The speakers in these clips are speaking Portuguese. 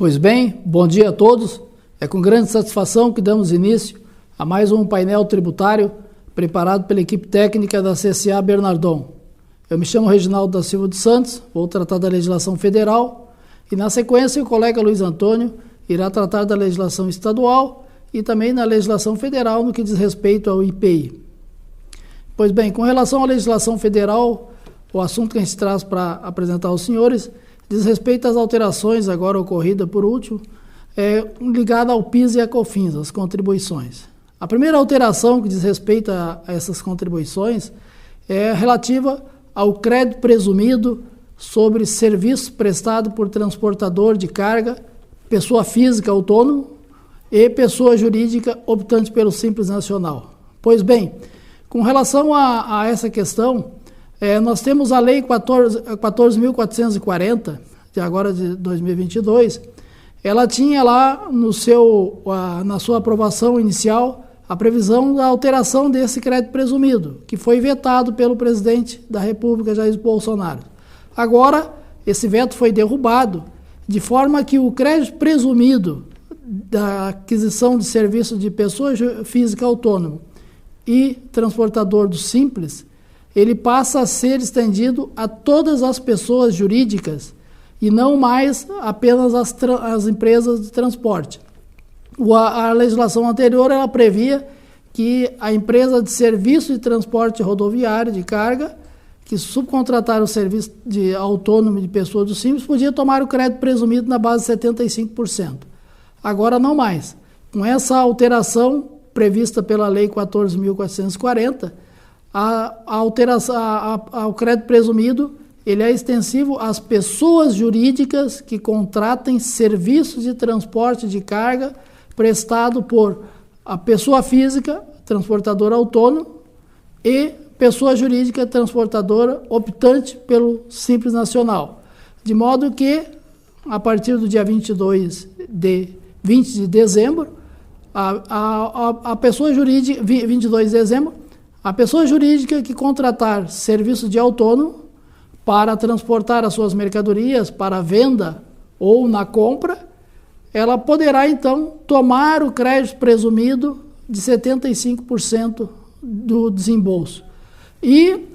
Pois bem, bom dia a todos. É com grande satisfação que damos início a mais um painel tributário preparado pela equipe técnica da CSA Bernardon. Eu me chamo Reginaldo da Silva dos Santos, vou tratar da legislação federal e, na sequência, o colega Luiz Antônio irá tratar da legislação estadual e também da legislação federal no que diz respeito ao IPI. Pois bem, com relação à legislação federal, o assunto que a gente traz para apresentar aos senhores diz respeito às alterações agora ocorridas por último, ligada ao PIS e a COFINS, as contribuições. A primeira alteração que diz respeito a essas contribuições é relativa ao crédito presumido sobre serviço prestado por transportador de carga, pessoa física autônomo e pessoa jurídica optante pelo Simples Nacional. Pois bem, com relação a essa questão, nós temos a Lei 14.440, de agora de 2022, ela tinha lá na sua aprovação inicial a previsão da alteração desse crédito presumido, que foi vetado pelo presidente da República, Jair Bolsonaro. Agora, esse veto foi derrubado, de forma que o crédito presumido da aquisição de serviço de pessoa física autônoma e transportador do Simples, ele passa a ser estendido a todas as pessoas jurídicas e não mais apenas as empresas de transporte. A legislação anterior ela previa que a empresa de serviço de transporte rodoviário de carga, que subcontratar o serviço de autônomo de pessoa do Simples, podia tomar o crédito presumido na base de 75%. Agora não mais. Com essa alteração prevista pela Lei 14.440, o crédito presumido ele é extensivo às pessoas jurídicas que contratem serviços de transporte de carga prestado por a pessoa física, transportadora autônomo, e pessoa jurídica, transportadora optante pelo Simples Nacional. De modo que, a partir do dia 20 de dezembro, a pessoa jurídica, 22 de dezembro, a pessoa jurídica que contratar serviço de autônomo para transportar as suas mercadorias para venda ou na compra, ela poderá então tomar o crédito presumido de 75% do desembolso. E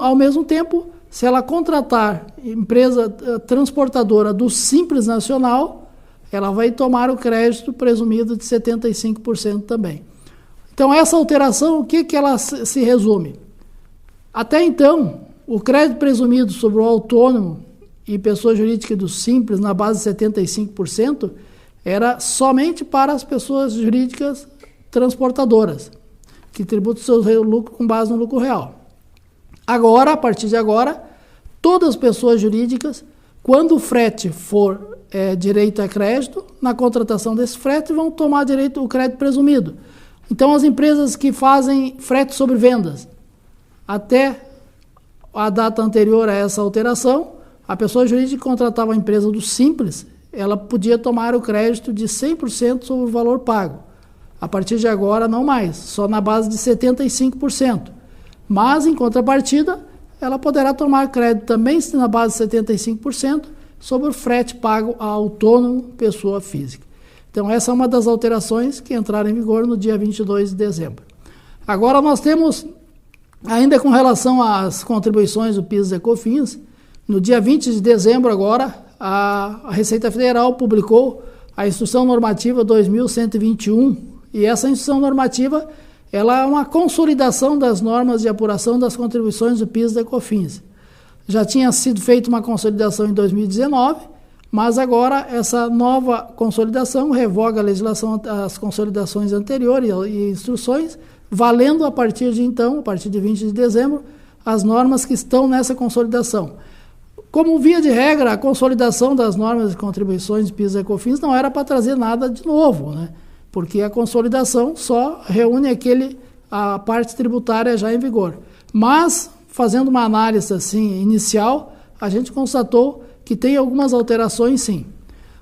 ao mesmo tempo, se ela contratar empresa transportadora do Simples Nacional, ela vai tomar o crédito presumido de 75% também. Então, essa alteração, o que ela se resume? Até então, o crédito presumido sobre o autônomo e pessoa jurídica do Simples, na base de 75%, era somente para as pessoas jurídicas transportadoras, que tributam seu lucro com base no lucro real. Agora, a partir de agora, todas as pessoas jurídicas, quando o frete for direito a crédito, na contratação desse frete vão tomar direito o crédito presumido. Então, as empresas que fazem frete sobre vendas, até a data anterior a essa alteração, a pessoa jurídica que contratava a empresa do Simples, ela podia tomar o crédito de 100% sobre o valor pago. A partir de agora, não mais, só na base de 75%. Mas, em contrapartida, ela poderá tomar crédito também na base de 75% sobre o frete pago a autônomo, pessoa física. Então, essa é uma das alterações que entraram em vigor no dia 22 de dezembro. Agora, nós temos, ainda com relação às contribuições do PIS e COFINS, no dia 20 de dezembro agora, a Receita Federal publicou a Instrução Normativa 2121, e essa Instrução Normativa ela é uma consolidação das normas de apuração das contribuições do PIS e COFINS. Já tinha sido feita uma consolidação em 2019, mas agora essa nova consolidação revoga a legislação, as consolidações anteriores e instruções, valendo a partir de então, a partir de 20 de dezembro, as normas que estão nessa consolidação. Como via de regra, a consolidação das normas de contribuições de PIS e COFINS não era para trazer nada de novo, né? Porque a consolidação só reúne a parte tributária já em vigor. Mas, fazendo uma análise assim, inicial, a gente constatou que tem algumas alterações, sim.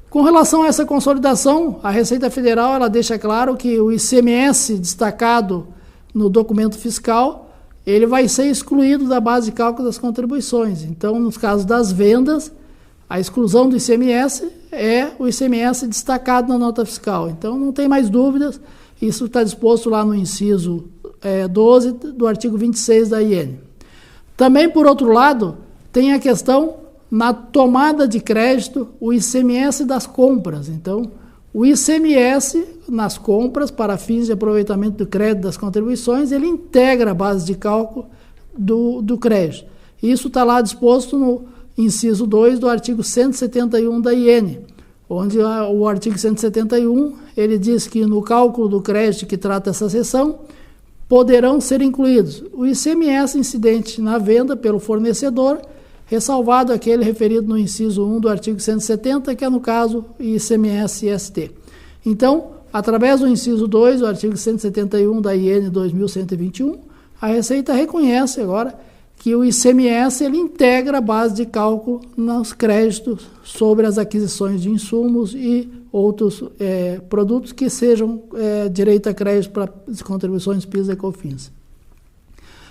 Com relação a essa consolidação, a Receita Federal ela deixa claro que o ICMS destacado no documento fiscal, ele vai ser excluído da base de cálculo das contribuições. Então, nos casos das vendas, a exclusão do ICMS é o ICMS destacado na nota fiscal. Então, não tem mais dúvidas, isso está disposto lá no inciso 12 do artigo 26 da IN. Também, por outro lado, tem a questão na tomada de crédito, o ICMS das compras. Então, o ICMS nas compras, para fins de aproveitamento do crédito das contribuições, ele integra a base de cálculo do crédito. Isso está lá disposto no inciso 2 do artigo 171 da IN, onde o artigo 171 ele diz que no cálculo do crédito que trata essa seção, poderão ser incluídos o ICMS incidente na venda pelo fornecedor, ressalvado aquele referido no inciso 1 do artigo 170, que é, no caso, ICMS-ST. Então, através do inciso 2 do artigo 171 da IN 2121, a Receita reconhece agora que o ICMS ele integra a base de cálculo nos créditos sobre as aquisições de insumos e outros produtos que sejam direito a crédito para as contribuições PIS e COFINS.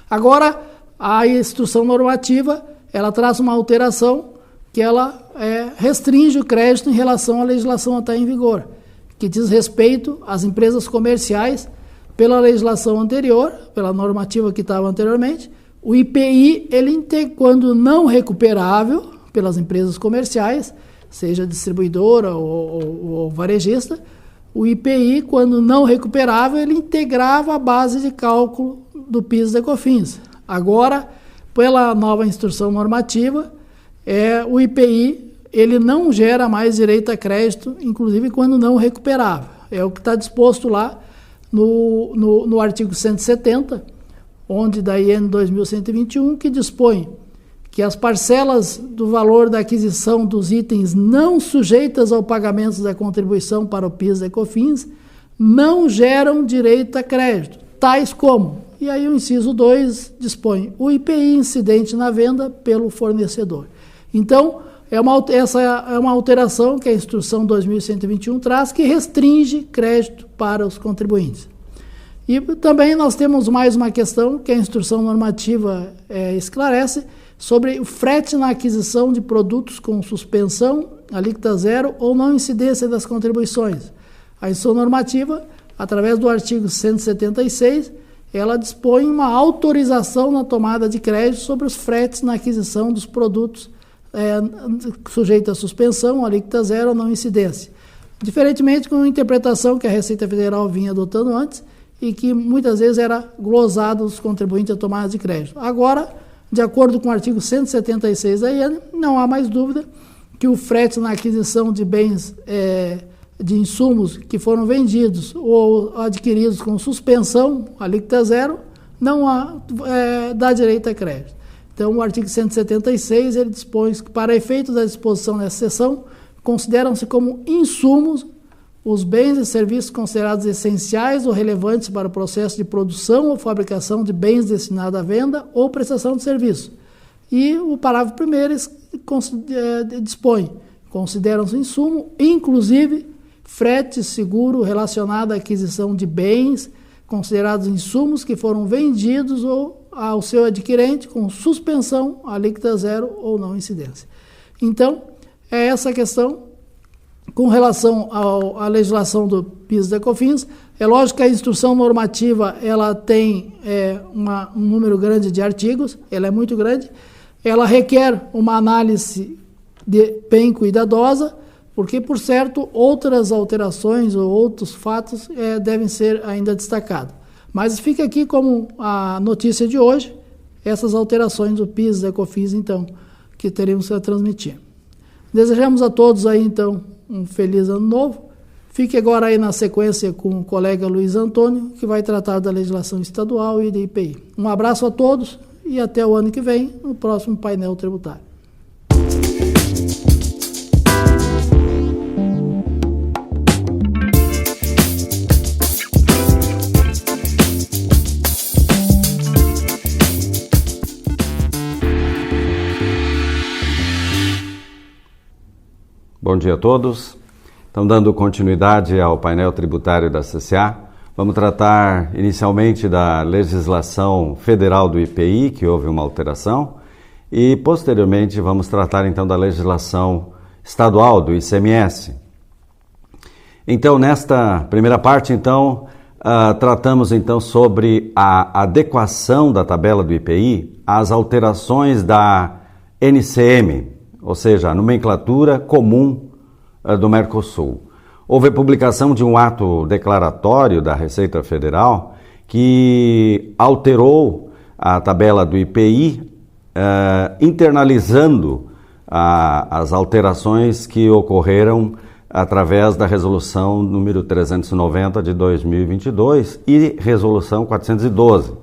Agora, a instrução normativa ela traz uma alteração que ela restringe o crédito em relação à legislação até em vigor, que diz respeito às empresas comerciais pela legislação anterior, pela normativa que estava anteriormente. O IPI, quando não recuperável pelas empresas comerciais, seja distribuidora ou varejista, o IPI, quando não recuperável, ele integrava a base de cálculo do PIS e COFINS. Agora, pela nova instrução normativa, o IPI ele não gera mais direito a crédito, inclusive quando não recuperável. É o que está disposto lá no artigo 170, onde da IN 2121, que dispõe que as parcelas do valor da aquisição dos itens não sujeitas ao pagamento da contribuição para o PIS e COFINS não geram direito a crédito, tais como, e aí o inciso 2 dispõe, o IPI incidente na venda pelo fornecedor. Então, essa é uma alteração que a instrução 2121 traz, que restringe crédito para os contribuintes. E também nós temos mais uma questão que a instrução normativa esclarece sobre o frete na aquisição de produtos com suspensão, alíquota zero ou não incidência das contribuições. A instrução normativa, através do artigo 176, ela dispõe uma autorização na tomada de crédito sobre os fretes na aquisição dos produtos sujeitos à suspensão, alíquota zero ou não incidência. Diferentemente com a interpretação que a Receita Federal vinha adotando antes, e que muitas vezes era glosado os contribuintes a tomada de crédito. Agora, de acordo com o artigo 176 da IN, não há mais dúvida que o frete na aquisição de bens de insumos que foram vendidos ou adquiridos com suspensão, alíquota zero, não dá direito a crédito. Então, o artigo 176 ele dispõe que, para efeito da disposição nessa seção, consideram-se como insumos os bens e serviços considerados essenciais ou relevantes para o processo de produção ou fabricação de bens destinados à venda ou prestação de serviço. E o parágrafo 1º dispõe, consideram-se insumo, inclusive frete seguro relacionado à aquisição de bens considerados insumos que foram vendidos ou ao seu adquirente com suspensão, alíquota zero ou não incidência. Então, é essa questão. Com relação à legislação do PIS e COFINS, é lógico que a instrução normativa ela tem um número grande de artigos, ela é muito grande, ela requer uma análise bem cuidadosa, porque, por certo, outras alterações ou outros fatos devem ser ainda destacados. Mas fica aqui como a notícia de hoje, essas alterações do PIS e COFINS, então, que teremos a transmitir. Desejamos a todos aí, então, um feliz ano novo. Fique agora aí na sequência com o colega Luiz Antônio, que vai tratar da legislação estadual e da IPI. Um abraço a todos e até o ano que vem, no próximo painel tributário. Bom dia a todos. Então, dando continuidade ao painel tributário da CCA, vamos tratar inicialmente da legislação federal do IPI, que houve uma alteração, e posteriormente vamos tratar então da legislação estadual do ICMS. Então, nesta primeira parte, então, tratamos então sobre a adequação da tabela do IPI às alterações da NCM, ou seja, a nomenclatura comum do Mercosul. Houve a publicação de um ato declaratório da Receita Federal que alterou a tabela do IPI, internalizando as alterações que ocorreram através da resolução número 390 de 2022 e resolução 412.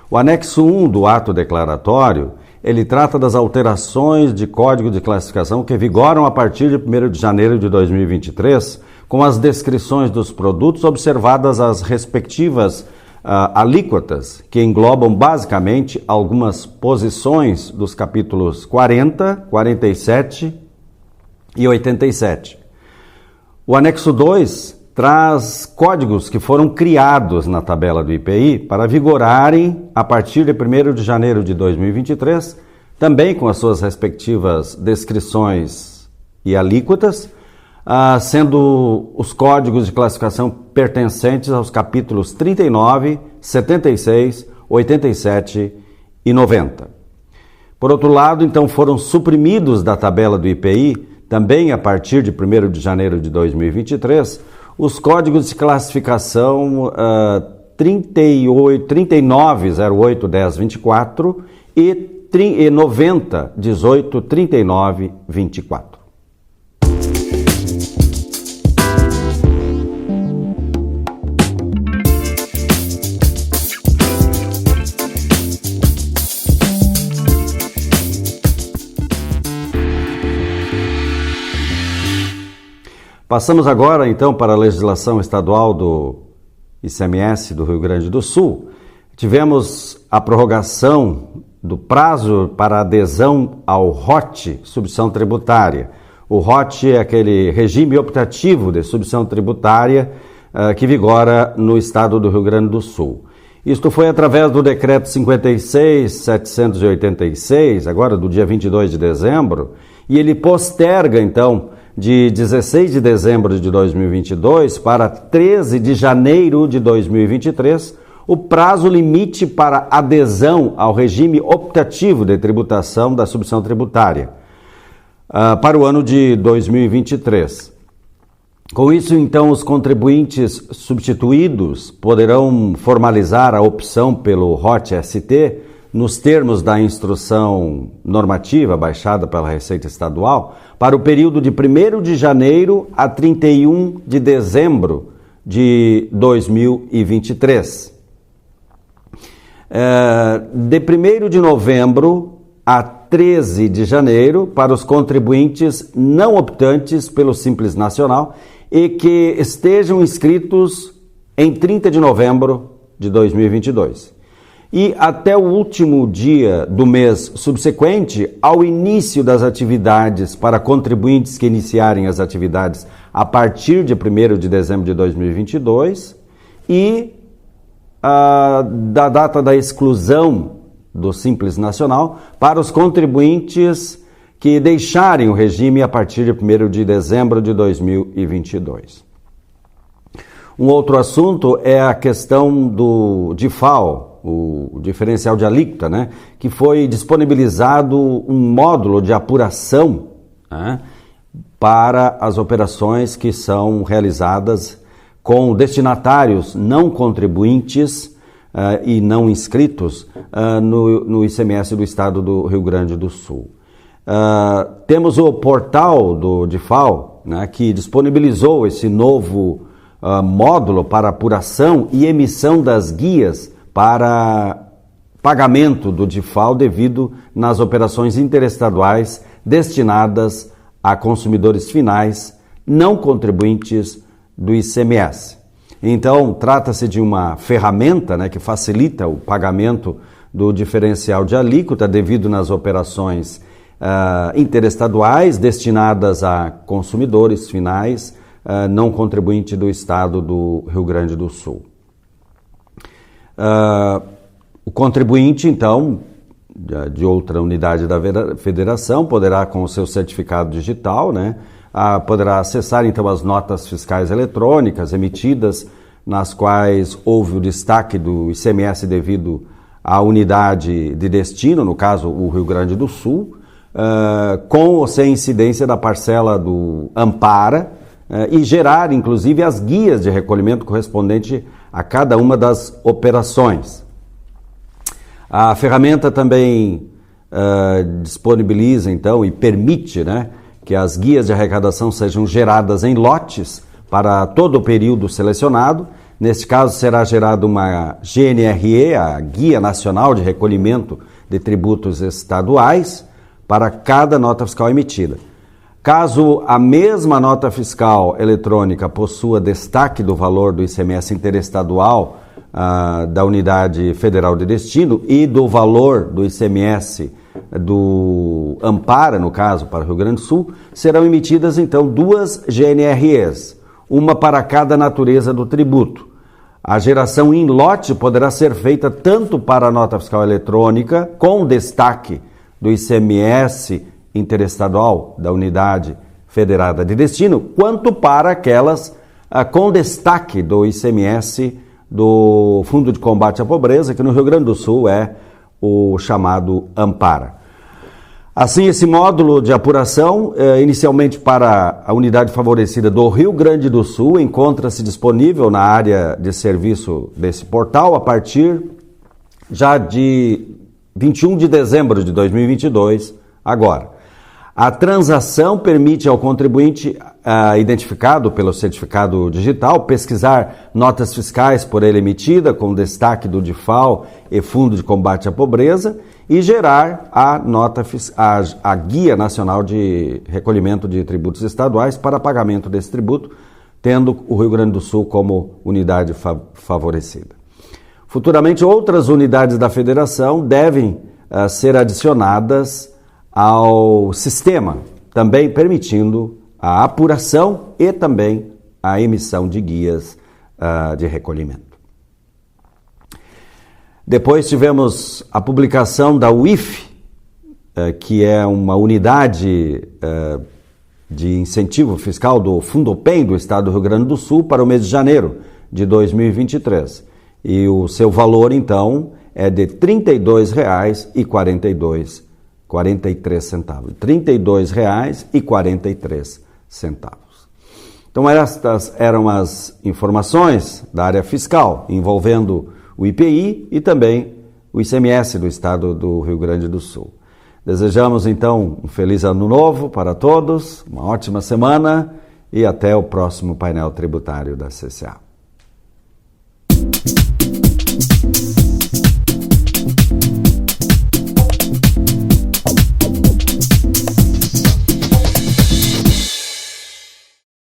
O anexo 1 do ato declaratório, ele trata das alterações de código de classificação que vigoram a partir de 1º de janeiro de 2023, com as descrições dos produtos observadas as respectivas alíquotas, que englobam basicamente algumas posições dos capítulos 40, 47 e 87. O anexo 2 traz códigos que foram criados na tabela do IPI para vigorarem a partir de 1º de janeiro de 2023, também com as suas respectivas descrições e alíquotas, sendo os códigos de classificação pertencentes aos capítulos 39, 76, 87 e 90. Por outro lado, então, foram suprimidos da tabela do IPI, também a partir de 1º de janeiro de 2023, os códigos de classificação 39, 08, 10, 24 e 90, 18, 39, 24. Passamos agora, então, para a legislação estadual do ICMS do Rio Grande do Sul. Tivemos a prorrogação do prazo para adesão ao ROT, substituição tributária. O ROT é aquele regime optativo de substituição tributária que vigora no estado do Rio Grande do Sul. Isto foi através do decreto 56.786, agora do dia 22 de dezembro, e ele posterga, então, de 16 de dezembro de 2022 para 13 de janeiro de 2023, o prazo limite para adesão ao regime optativo de tributação da substituição tributária para o ano de 2023. Com isso, então, os contribuintes substituídos poderão formalizar a opção pelo ROT-ST nos termos da instrução normativa baixada pela Receita Estadual para o período de 1º de janeiro a 31 de dezembro de 2023. De 1º de novembro a 13 de janeiro para os contribuintes não optantes pelo Simples Nacional e que estejam inscritos em 30 de novembro de 2022. E até o último dia do mês subsequente ao início das atividades para contribuintes que iniciarem as atividades a partir de 1º de dezembro de 2022 e da data da exclusão do Simples Nacional para os contribuintes que deixarem o regime a partir de 1º de dezembro de 2022. Um outro assunto é a questão do DIFAL, o diferencial de alíquota, né, que foi disponibilizado um módulo de apuração, né, para as operações que são realizadas com destinatários não contribuintes e não inscritos no ICMS do estado do Rio Grande do Sul. Temos o portal do DIFAL, né, que disponibilizou esse novo módulo para apuração e emissão das guias para pagamento do DIFAL devido nas operações interestaduais destinadas a consumidores finais não contribuintes do ICMS. Então, trata-se de uma ferramenta, né, que facilita o pagamento do diferencial de alíquota devido nas operações interestaduais destinadas a consumidores finais não contribuintes do estado do Rio Grande do Sul. O contribuinte, então, de outra unidade da federação poderá, com o seu certificado digital, né, poderá acessar então as notas fiscais eletrônicas emitidas, nas quais houve o destaque do ICMS devido à unidade de destino, no caso o Rio Grande do Sul, com ou sem incidência da parcela do Ampara, e gerar inclusive as guias de recolhimento correspondente a cada uma das operações. A ferramenta também disponibiliza então e permite, né, que as guias de arrecadação sejam geradas em lotes para todo o período selecionado. Neste caso será gerada uma GNRE, a Guia Nacional de Recolhimento de Tributos Estaduais, para cada nota fiscal emitida. Caso a mesma nota fiscal eletrônica possua destaque do valor do ICMS interestadual da unidade federal de destino e do valor do ICMS do Ampara, no caso, para o Rio Grande do Sul, serão emitidas então 2 GNREs, uma para cada natureza do tributo. A geração em lote poderá ser feita tanto para a nota fiscal eletrônica, com destaque do ICMS interestadual da unidade federada de destino, quanto para aquelas com destaque do ICMS do Fundo de Combate à Pobreza, que no Rio Grande do Sul é o chamado Ampara. Assim, esse módulo de apuração, inicialmente para a unidade favorecida do Rio Grande do Sul, encontra-se disponível na área de serviço desse portal a partir já de 21 de dezembro de 2022, agora. A transação permite ao contribuinte identificado pelo certificado digital pesquisar notas fiscais por ele emitida, com destaque do DIFAL e Fundo de Combate à Pobreza, e gerar a Guia Nacional de Recolhimento de Tributos Estaduais para pagamento desse tributo, tendo o Rio Grande do Sul como unidade favorecida. Futuramente, outras unidades da federação devem ser adicionadas ao sistema, também permitindo a apuração e também a emissão de guias de recolhimento. Depois tivemos a publicação da UIF, que é uma unidade de incentivo fiscal do Fundopem do Estado do Rio Grande do Sul para o mês de janeiro de 2023. E o seu valor, então, é de R$ 32,43. R$ 32,43. Então, estas eram as informações da área fiscal envolvendo o IPI e também o ICMS do Estado do Rio Grande do Sul. Desejamos, então, um feliz ano novo para todos, uma ótima semana e até o próximo painel tributário da CCA.